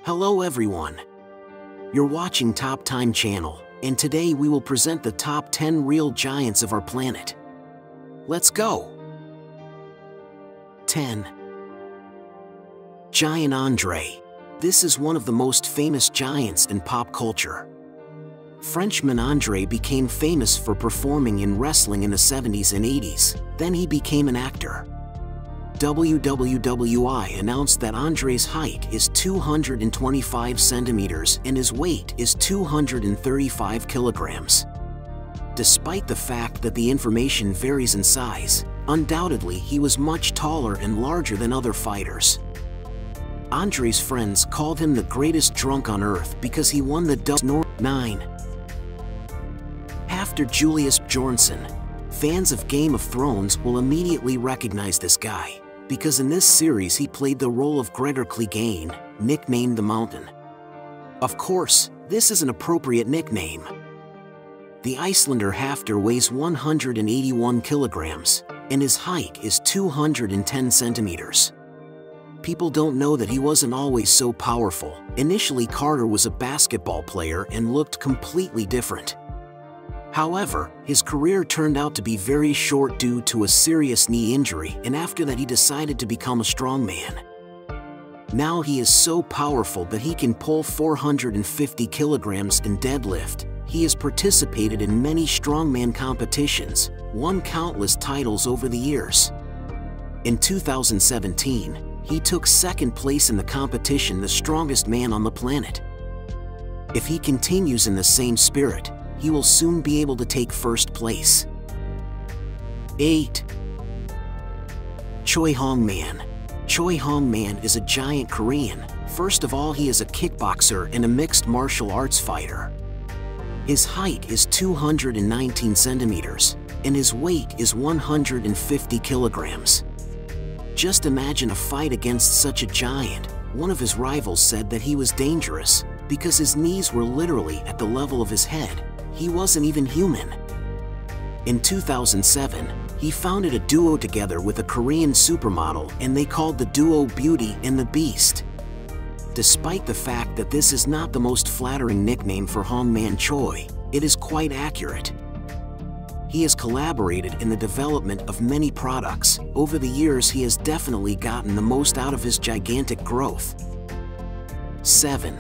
Hello everyone. You're watching Top Time channel, and today we will present the top 10 real giants of our planet. Let's go! 10. Giant André. This is one of the most famous giants in pop culture. Frenchman André became famous for performing in wrestling in the 70s and 80s, then he became an actor. WWWI announced that André's height is 225 centimeters and his weight is 235 kilograms. Despite the fact that the information varies in size, undoubtedly he was much taller and larger than other fighters. André's friends called him the greatest drunk on earth because he won the 9. Haftor Julius Bjornsson. Fans of Game of Thrones will immediately recognize this guy, because in this series he played the role of Gregor Clegane, nicknamed the Mountain. Of course, this is an appropriate nickname. The Icelander Haftor weighs 181 kilograms, and his height is 210 centimeters. People don't know that he wasn't always so powerful. Initially, Carter was a basketball player and looked completely different. However, his career turned out to be very short due to a serious knee injury, and after that he decided to become a strongman. Now he is so powerful that he can pull 450 kilograms in deadlift. He has participated in many strongman competitions, won countless titles over the years. In 2017, he took second place in the competition The Strongest Man on the Planet. If he continues in the same spirit, he will soon be able to take first place. 8. Choi Hong Man. Choi Hong Man is a giant Korean. First of all, he is a kickboxer and a mixed martial arts fighter. His height is 219 centimeters, and his weight is 150 kilograms. Just imagine a fight against such a giant. One of his rivals said that he was dangerous because his knees were literally at the level of his head. He wasn't even human. In 2007, he founded a duo together with a Korean supermodel, and they called the duo Beauty and the Beast. Despite the fact that this is not the most flattering nickname for Hong Man Choi, it is quite accurate. He has collaborated in the development of many products. Over the years, he has definitely gotten the most out of his gigantic growth. 7.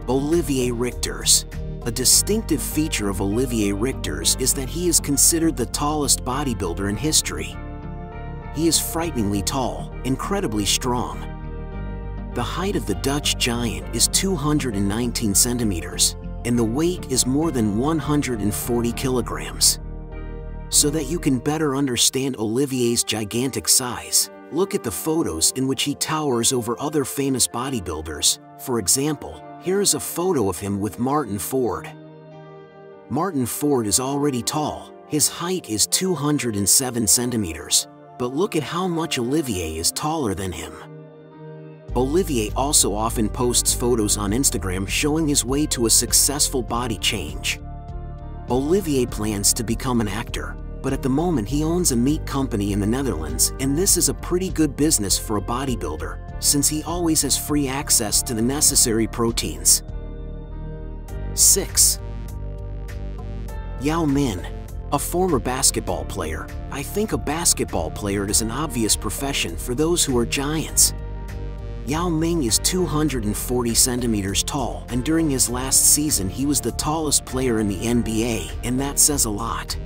Olivier Richters. A distinctive feature of Olivier Richters is that he is considered the tallest bodybuilder in history. He is frighteningly tall, incredibly strong. The height of the Dutch giant is 219 centimeters, and the weight is more than 140 kilograms. So that you can better understand Olivier's gigantic size, look at the photos in which he towers over other famous bodybuilders. For example, here is a photo of him with Martin Ford. Martin Ford is already tall. His height is 207 centimeters. But look at how much Olivier is taller than him. Olivier also often posts photos on Instagram showing his way to a successful body change. Olivier plans to become an actor, but at the moment he owns a meat company in the Netherlands, and this is a pretty good business for a bodybuilder, since he always has free access to the necessary proteins. 6. Yao Ming. A former basketball player. I think a basketball player is an obvious profession for those who are giants. Yao Ming is 240 centimeters tall, and during his last season he was the tallest player in the NBA, and that says a lot.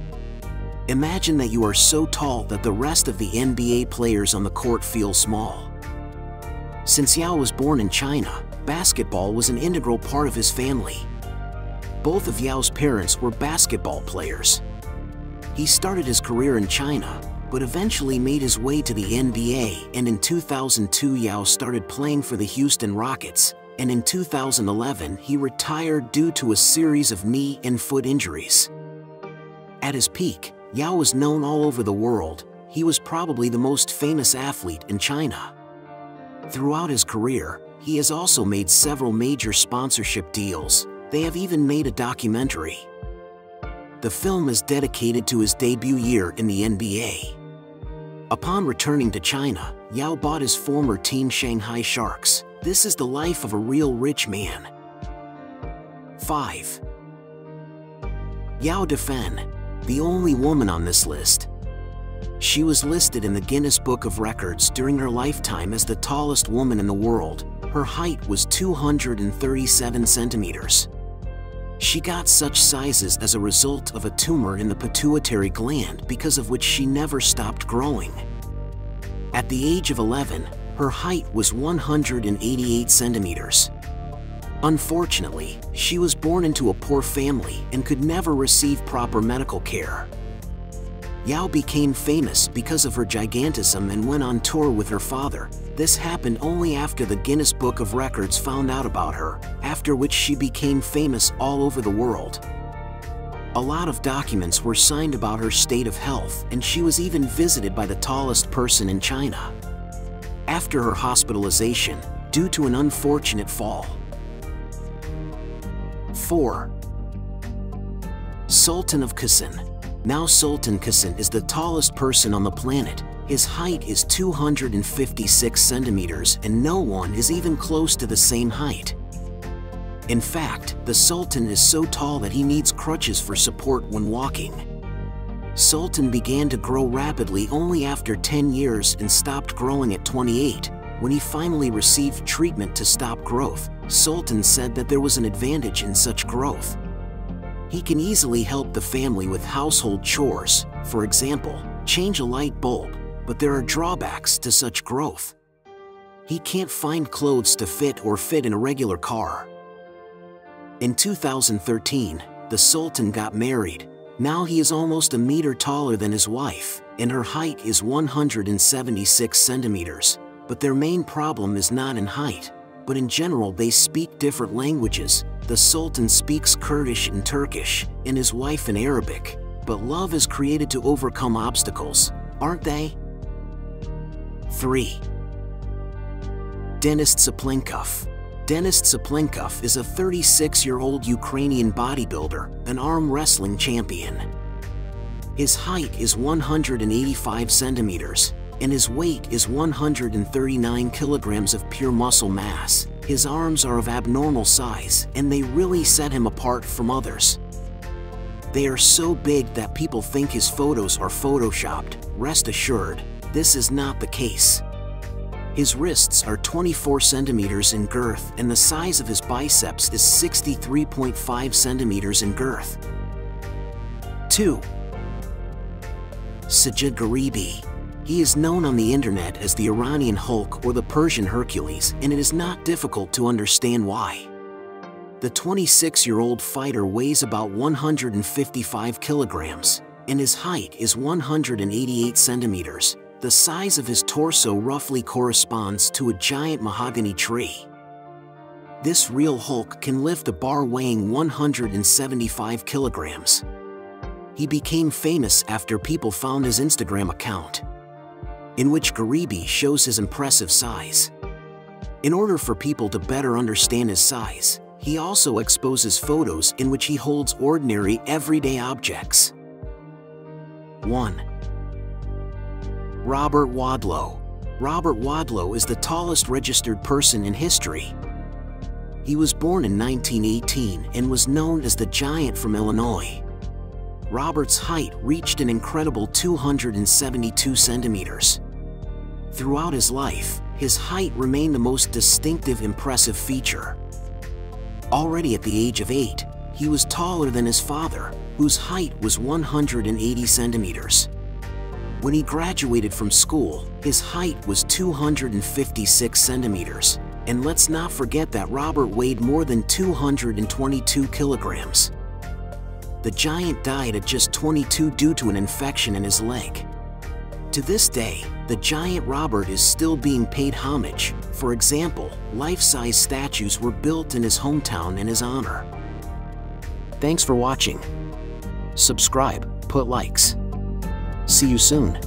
Imagine that you are so tall that the rest of the NBA players on the court feel small. Since Yao was born in China, basketball was an integral part of his family. Both of Yao's parents were basketball players. He started his career in China, but eventually made his way to the NBA, and in 2002 Yao started playing for the Houston Rockets, and in 2011 he retired due to a series of knee and foot injuries. At his peak, Yao was known all over the world. He was probably the most famous athlete in China. Throughout his career, he has also made several major sponsorship deals. They have even made a documentary. The film is dedicated to his debut year in the NBA. Upon returning to China, Yao bought his former team Shanghai Sharks, This is the life of a real rich man. 5. Yao Defen, the only woman on this list. She was listed in the Guinness Book of Records during her lifetime as the tallest woman in the world. Her height was 237 centimeters. She got such sizes as a result of a tumor in the pituitary gland, because of which she never stopped growing. At the age of 11, her height was 188 centimeters. Unfortunately, she was born into a poor family and could never receive proper medical care. Yao became famous because of her gigantism and went on tour with her father. This happened only after the Guinness Book of Records found out about her, after which she became famous all over the world. A lot of documents were signed about her state of health, and she was even visited by the tallest person in China. After her hospitalization, due to an unfortunate fall. 4. Sultan of Kesen. Now Sultan Kesen is the tallest person on the planet. His height is 256 centimeters and no one is even close to the same height. In fact, the Sultan is so tall that he needs crutches for support when walking. Sultan began to grow rapidly only after 10 years and stopped growing at 28. When he finally received treatment to stop growth, Sultan said that there was an advantage in such growth. He can easily help the family with household chores, for example, change a light bulb, but there are drawbacks to such growth. He can't find clothes to fit or fit in a regular car. In 2013, the Sultan got married. Now he is almost a meter taller than his wife, and her height is 176 centimeters. But their main problem is not in height, but in general they speak different languages. The Sultan speaks Kurdish and Turkish, and his wife in Arabic. But love is created to overcome obstacles, aren't they? 3. Denis Tsyplenkov. Denis Tsyplenkov is a 36-year-old Ukrainian bodybuilder, an arm wrestling champion. His height is 185 centimeters, and his weight is 139 kilograms of pure muscle mass. His arms are of abnormal size, and they really set him apart from others. They are so big that people think his photos are photoshopped. Rest assured, this is not the case. His wrists are 24 centimeters in girth, and the size of his biceps is 63.5 centimeters in girth. 2. Sajjad Gharibi. He is known on the internet as the Iranian Hulk or the Persian Hercules, and it is not difficult to understand why. The 26-year-old fighter weighs about 155 kilograms, and his height is 188 centimeters. The size of his torso roughly corresponds to a giant mahogany tree. This real Hulk can lift a bar weighing 175 kilograms. He became famous after people found his Instagram account, in which Gharibi shows his impressive size. In order for people to better understand his size, he also exposes photos in which he holds ordinary, everyday objects. 1. Robert Wadlow. Robert Wadlow is the tallest registered person in history. He was born in 1918 and was known as the Giant from Illinois. Robert's height reached an incredible 272 centimeters. Throughout his life, his height remained the most distinctive, impressive feature. Already at the age of 8, he was taller than his father, whose height was 180 centimeters. When he graduated from school, his height was 256 centimeters. And let's not forget that Robert weighed more than 222 kilograms. The giant died at just 22 due to an infection in his leg. To this day, the giant Robert is still being paid homage. For example, life-size statues were built in his hometown in his honor. Thanks for watching. Subscribe, put likes. See you soon.